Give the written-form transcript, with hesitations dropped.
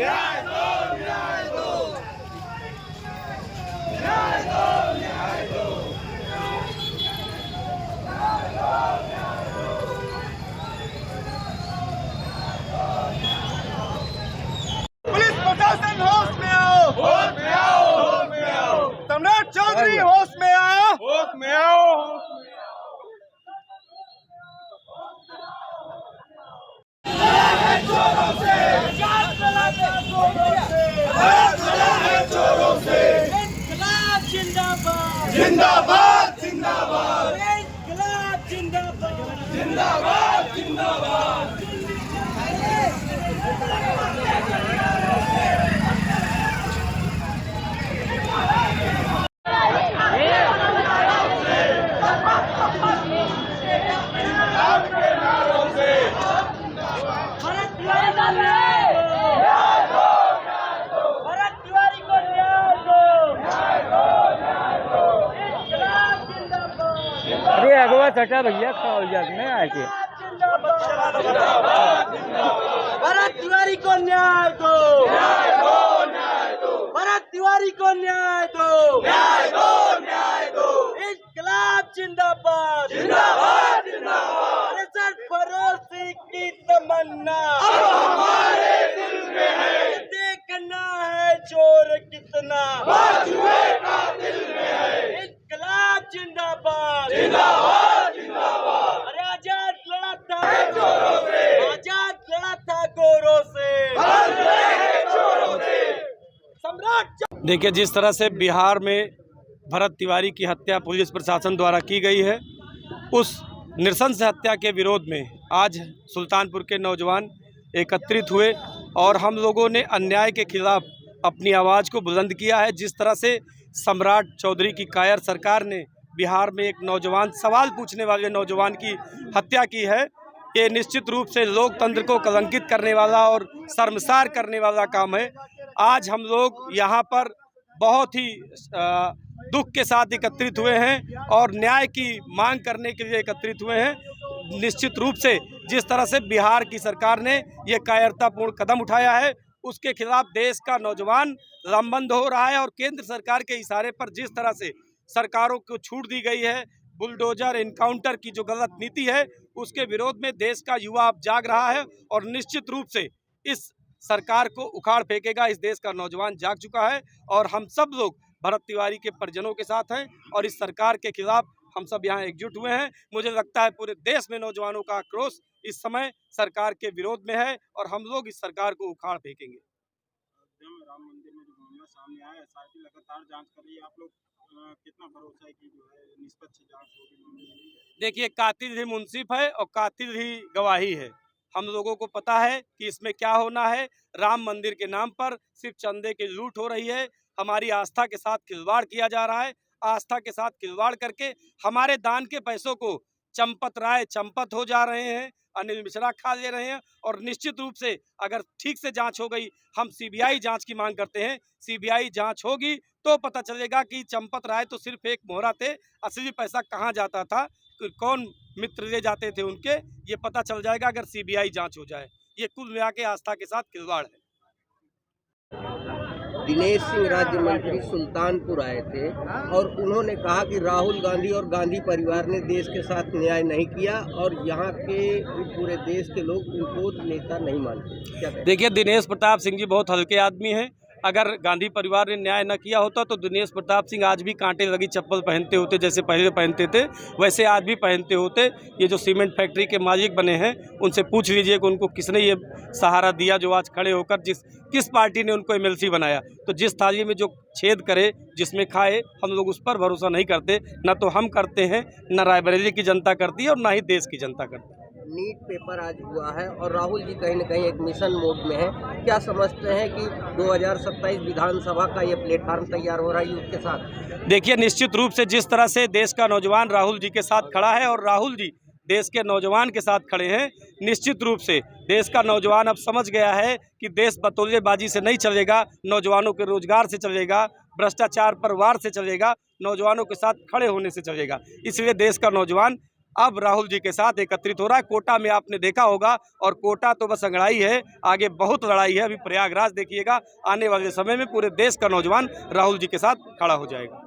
न्याय दो, न्याय दो, न्याय दो, न्याय दो, पुलिस प्रशासन होश में आओ, होश में आओ, होश में आओ। सम्राट चौधरी होश में आओ, होश में आओ। चोरों से चोरों से इंकलाब जिंदाबाद, जिंदाबाद जिंदाबाद, इंकलाब जिंदाबाद, जिंदाबाद जिंदाबाद। आपके नारों से भरत तिवारी को न्याय दो, भरत तिवारी को न्याय दो, इंकलाब जिंदाबाद, अरे अगवा चटा भैया खाओ जाने आके भरत तिवारी को न्याय दो, भरत तिवारी को न्याय दो, इंकलाब जिंदाबाद, जिंदाबाद जिंदाबाद। अरे सरफरोशी की तमन्ना हमारे दिल में है, देखना है चोर कितना, बाजुए का दिल में है, इंकलाब जिंदाबाद, जिंदाबाद जिंदाबाद। अरे आजाद लड़ा था चोरों से, आजाद लड़ा था गोरों से, चोरों से। सम्राट देखिए, जिस तरह से बिहार में भरत तिवारी की हत्या पुलिस प्रशासन द्वारा की गई है, उस नृशंस हत्या के विरोध में आज सुल्तानपुर के नौजवान एकत्रित हुए और हम लोगों ने अन्याय के खिलाफ अपनी आवाज़ को बुलंद किया है। जिस तरह से सम्राट चौधरी की कायर सरकार ने बिहार में एक नौजवान, सवाल पूछने वाले नौजवान की हत्या की है, ये निश्चित रूप से लोकतंत्र को कलंकित करने वाला और शर्मसार करने वाला काम है। आज हम लोग यहाँ पर बहुत ही दुख के साथ एकत्रित हुए हैं और न्याय की मांग करने के लिए एकत्रित हुए हैं। निश्चित रूप से जिस तरह से बिहार की सरकार ने ये कायरतापूर्ण कदम उठाया है, उसके खिलाफ देश का नौजवान लामबंद हो रहा है और केंद्र सरकार के इशारे पर जिस तरह से सरकारों को छूट दी गई है, बुलडोजर इनकाउंटर की जो गलत नीति है, उसके विरोध में देश का युवा अब जाग रहा है और निश्चित रूप से इस सरकार को उखाड़ फेंकेगा। इस देश का नौजवान जाग चुका है और हम सब लोग भरत तिवारी के परिजनों के साथ हैं और इस सरकार के खिलाफ हम सब यहाँ एकजुट हुए हैं। मुझे लगता है पूरे देश में नौजवानों का आक्रोश इस समय सरकार के विरोध में है और हम लोग इस सरकार को उखाड़ फेंकेंगे। राम मंदिर में जो मामला सामने आया है, एसआईटी लगातार जांच कर रही है, आप लोग कितना भरोसा है कि जो है निष्पक्ष जांच होगी? देखिए, कातिल ही मुंसिफ है और कातिल ही गवाही है। हम लोगों को पता है कि इसमें क्या होना है। राम मंदिर के नाम पर सिर्फ चंदे की लूट हो रही है, हमारी आस्था के साथ खिलवाड़ किया जा रहा है। आस्था के साथ खिलवाड़ करके हमारे दान के पैसों को चंपत राय चंपत हो जा रहे हैं, अनिल मिश्रा खा ले रहे हैं और निश्चित रूप से अगर ठीक से जांच हो गई, हम सीबीआई जांच की मांग करते हैं। सीबीआई जांच होगी तो पता चलेगा कि चंपत राय तो सिर्फ एक मोहरा थे, असली पैसा कहां जाता था, कौन मित्र ले जाते थे उनके, ये पता चल जाएगा अगर सीबीआई जांच हो जाए। ये कुल मिला के आस्था के साथ खिलवाड़ है। दिनेश सिंह राज्य मंत्री सुल्तानपुर आए थे और उन्होंने कहा कि राहुल गांधी और गांधी परिवार ने देश के साथ न्याय नहीं किया और यहाँ के पूरे देश के लोग उनको नेता नहीं मानते। क्या कहें? देखिए, दिनेश प्रताप सिंह जी बहुत हल्के आदमी हैं। अगर गांधी परिवार ने न्याय न किया होता तो दिनेश प्रताप सिंह आज भी कांटे लगी चप्पल पहनते होते, जैसे पहले पहनते थे वैसे आज भी पहनते होते। ये जो सीमेंट फैक्ट्री के मालिक बने हैं, उनसे पूछ लीजिए कि उनको किसने ये सहारा दिया जो आज खड़े होकर किस पार्टी ने उनको एमएलसी बनाया। तो जिस थाली में जो छेद करे, जिसमें खाए, हम लोग उस पर भरोसा नहीं करते। न तो हम करते हैं, न रायबरेली की जनता करती है और न ही देश की जनता करती है। नीट पेपर आज हुआ है और राहुल जी कहीं न कहीं एक मिशन मोड में है। क्या समझते हैं कि 2027 विधानसभा का ये प्लेटफार्म तैयार हो रहा है युद्ध के साथ? देखिए, निश्चित रूप से जिस तरह से देश का नौजवान राहुल जी के साथ खड़ा है और राहुल जी देश के नौजवान के साथ खड़े हैं, निश्चित रूप से देश का नौजवान अब समझ गया है कि देश बतौलेबाजी से नहीं चलेगा, नौजवानों के रोजगार से चलेगा, भ्रष्टाचार पर वार से चलेगा, नौजवानों के साथ खड़े होने से चलेगा। इसलिए देश का नौजवान अब राहुल जी के साथ एकत्रित हो रहा है। कोटा में आपने देखा होगा, और कोटा तो बस अंगड़ाई है, आगे बहुत लड़ाई है। अभी प्रयागराज देखिएगा, आने वाले समय में पूरे देश का नौजवान राहुल जी के साथ खड़ा हो जाएगा।